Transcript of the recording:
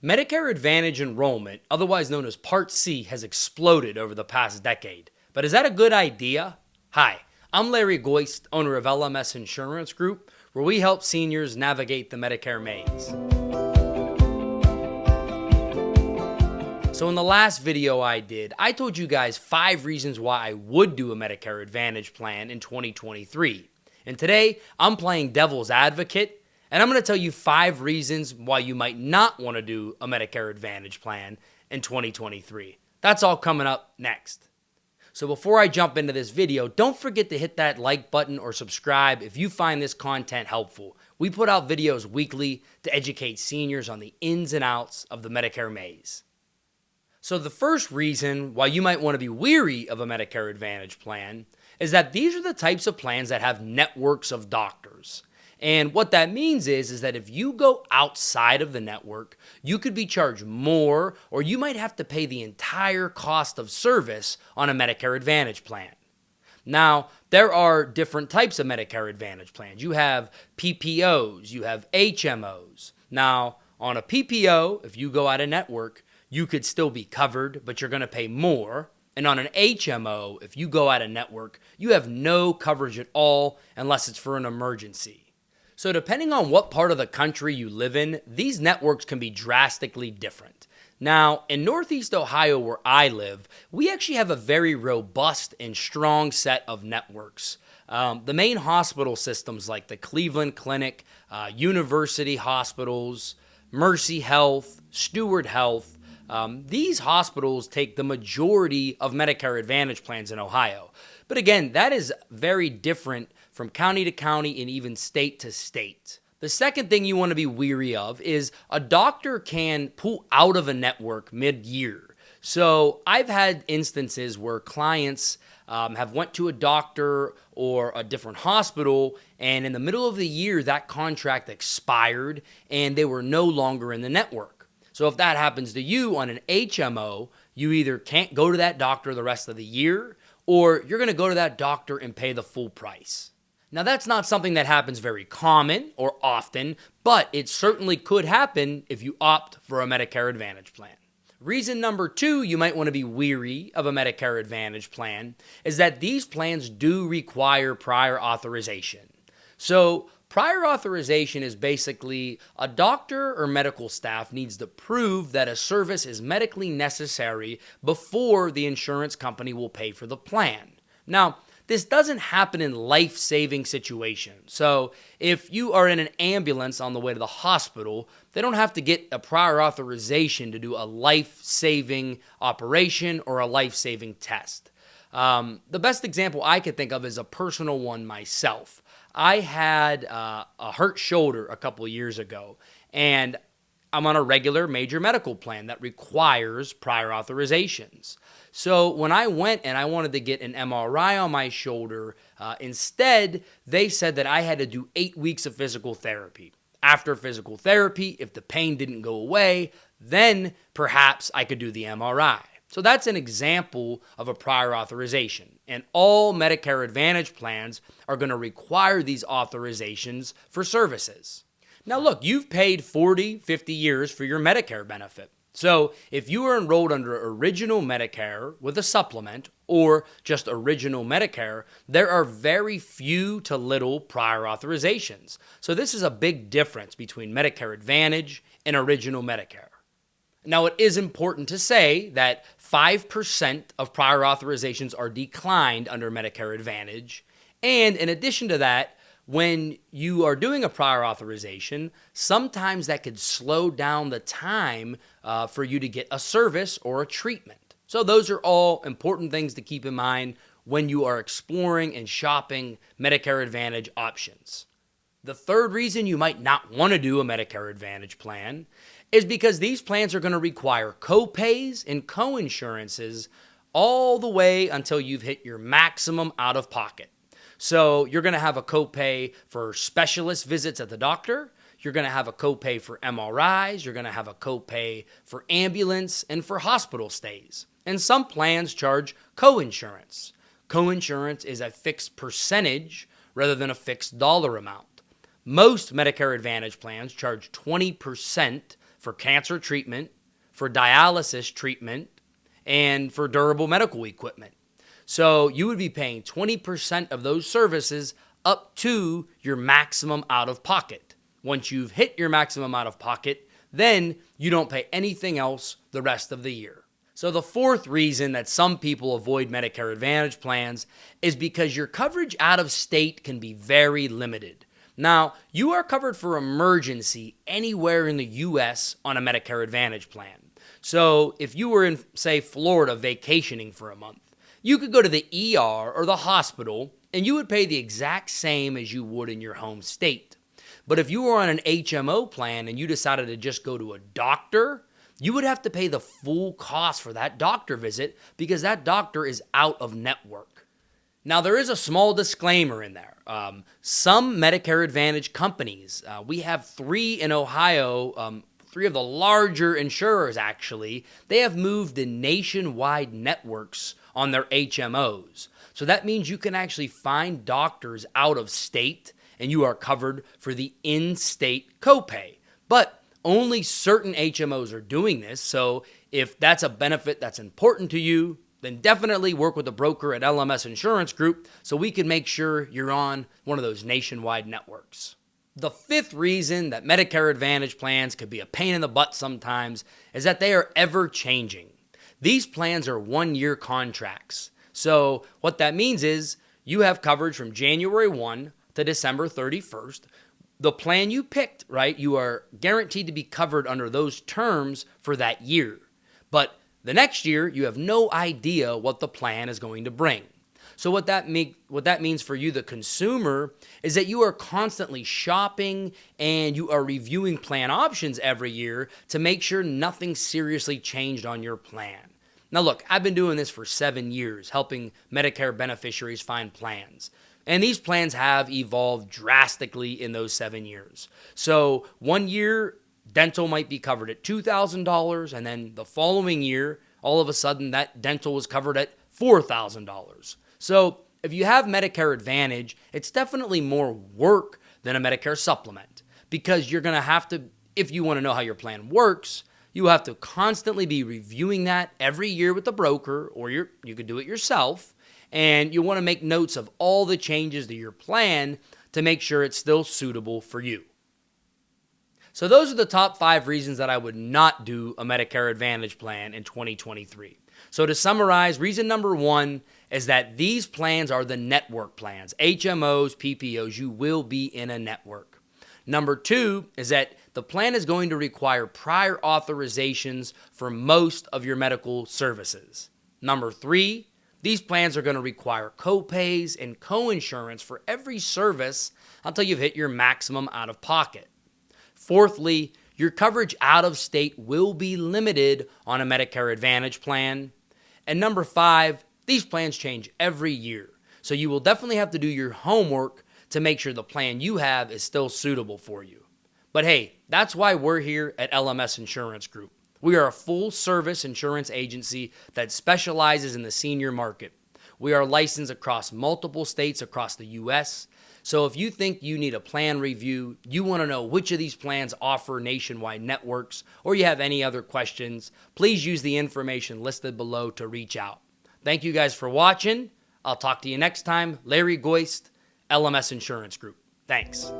Medicare Advantage enrollment, otherwise known as Part C, has exploded over the past decade. But is that a good idea? Hi, I'm Larry Goist, owner of LMS Insurance Group, where we help seniors navigate the Medicare maze. So in the last video I did, I told you guys 5 reasons why I would do a Medicare Advantage plan in 2023. And today, I'm playing devil's advocate, and I'm going to tell you 5 reasons why you might not want to do a Medicare Advantage plan in 2023. That's all coming up next. So before I jump into this video, don't forget to hit that like button or subscribe if you find this content helpful. We put out videos weekly to educate seniors on the ins and outs of the Medicare maze. So the first reason why you might want to be weary of a Medicare Advantage plan is that these are the types of plans that have networks of doctors. And what that means is that if you go outside of the network, you could be charged more, or you might have to pay the entire cost of service on a Medicare Advantage plan. Now, there are different types of Medicare Advantage plans. You have PPOs, you have HMOs. Now, on a PPO, if you go out of network, you could still be covered, but you're going to pay more. And on an HMO, if you go out of network, you have no coverage at all unless it's for an emergency. So depending on what part of the country you live in, these networks can be drastically different. Now, in Northeast Ohio, where I live, we actually have a very robust and strong set of networks. The main hospital systems like the Cleveland Clinic, University Hospitals, Mercy Health, Steward Health, these hospitals take the majority of Medicare Advantage plans in Ohio. But again, that is very different from county to county and even state to state. The second thing you want to be weary of is a doctor can pull out of a network mid-year. So I've had instances where clients have went to a doctor or a different hospital, and in the middle of the year, that contract expired and they were no longer in the network. So if that happens to you on an HMO, you either can't go to that doctor the rest of the year, or you're going to go to that doctor and pay the full price. Now, that's not something that happens very common or often, but it certainly could happen if you opt for a Medicare Advantage plan. Reason number 2 you might want to be weary of a Medicare Advantage plan is that these plans do require prior authorization. So, prior authorization is basically a doctor or medical staff needs to prove that a service is medically necessary before the insurance company will pay for the plan. Now, this doesn't happen in life-saving situations. So if you are in an ambulance on the way to the hospital, they don't have to get a prior authorization to do a life-saving operation or a life-saving test. The best example I could think of is a personal one myself. I had a hurt shoulder a couple of years ago, and I'm on a regular major medical plan that requires prior authorizations. So when I went and I wanted to get an MRI on my shoulder, instead, they said that I had to do 8 weeks of physical therapy. After physical therapy, if the pain didn't go away, then perhaps I could do the MRI. So that's an example of a prior authorization. And all Medicare Advantage plans are going to require these authorizations for services. Now look, you've paid 40, 50 years for your Medicare benefit. So if you are enrolled under original Medicare with a supplement or just original Medicare, there are very few to little prior authorizations. So this is a big difference between Medicare Advantage and original Medicare. Now, it is important to say that 5% of prior authorizations are declined under Medicare Advantage. And in addition to that, when you are doing a prior authorization, sometimes that could slow down the time for you to get a service or a treatment. So those are all important things to keep in mind when you are exploring and shopping Medicare Advantage options. The third reason you might not want to do a Medicare Advantage plan is because these plans are going to require copays and coinsurances all the way until you've hit your maximum out-of-pocket. So you're going to have a copay for specialist visits at the doctor. You're going to have a copay for MRIs. You're going to have a copay for ambulance and for hospital stays. And some plans charge coinsurance. Coinsurance is a fixed percentage rather than a fixed dollar amount. Most Medicare Advantage plans charge 20% for cancer treatment, for dialysis treatment, and for durable medical equipment. So you would be paying 20% of those services up to your maximum out of pocket. Once you've hit your maximum out of pocket, then you don't pay anything else the rest of the year. So the fourth reason that some people avoid Medicare Advantage plans is because your coverage out of state can be very limited. Now, you are covered for emergency anywhere in the U.S. on a Medicare Advantage plan. So if you were in, say, Florida vacationing for a month, you could go to the ER or the hospital and you would pay the exact same as you would in your home state. But if you were on an HMO plan and you decided to just go to a doctor, you would have to pay the full cost for that doctor visit because that doctor is out of network. Now, there is a small disclaimer in there. Some Medicare Advantage companies, we have 3 in Ohio, 3 of the larger insurers actually, they have moved to nationwide networks on their HMOs. So that means you can actually find doctors out of state and you are covered for the in-state copay. But only certain HMOs are doing this, so if that's a benefit that's important to you, then definitely work with a broker at LMS Insurance Group so we can make sure you're on one of those nationwide networks. The fifth reason that Medicare Advantage plans could be a pain in the butt sometimes is that they are ever changing. These plans are one-year contracts. So what that means is you have coverage from January 1 to December 31st. The plan you picked, right, you are guaranteed to be covered under those terms for that year. But the next year, you have no idea what the plan is going to bring. So what that means for you, the consumer, is that you are constantly shopping and you are reviewing plan options every year to make sure nothing seriously changed on your plan. Now look, I've been doing this for 7 years, helping Medicare beneficiaries find plans. And these plans have evolved drastically in those 7 years. So 1 year, dental might be covered at $2,000, and then the following year, all of a sudden, that dental was covered at $4,000. So if you have Medicare Advantage, it's definitely more work than a Medicare supplement because you're going to have to, if you want to know how your plan works, you have to constantly be reviewing that every year with the broker, or you could do it yourself. And you want to make notes of all the changes to your plan to make sure it's still suitable for you. So those are the top 5 reasons that I would not do a Medicare Advantage plan in 2023. So to summarize, reason number 1 is that these plans are the network plans. HMOs, PPOs, you will be in a network. Number 2 is that the plan is going to require prior authorizations for most of your medical services. Number 3, these plans are going to require copays and coinsurance for every service until you've hit your maximum out of pocket. Fourthly, your coverage out of state will be limited on a Medicare Advantage plan. And number 5, these plans change every year. So you will definitely have to do your homework to make sure the plan you have is still suitable for you. But hey, that's why we're here at LMS Insurance Group. We are a full-service insurance agency that specializes in the senior market. We are licensed across multiple states across the U.S., so if you think you need a plan review, you want to know which of these plans offer nationwide networks, or you have any other questions, please use the information listed below to reach out. Thank you guys for watching. I'll talk to you next time. Larry Goist, LMS Insurance Group. Thanks.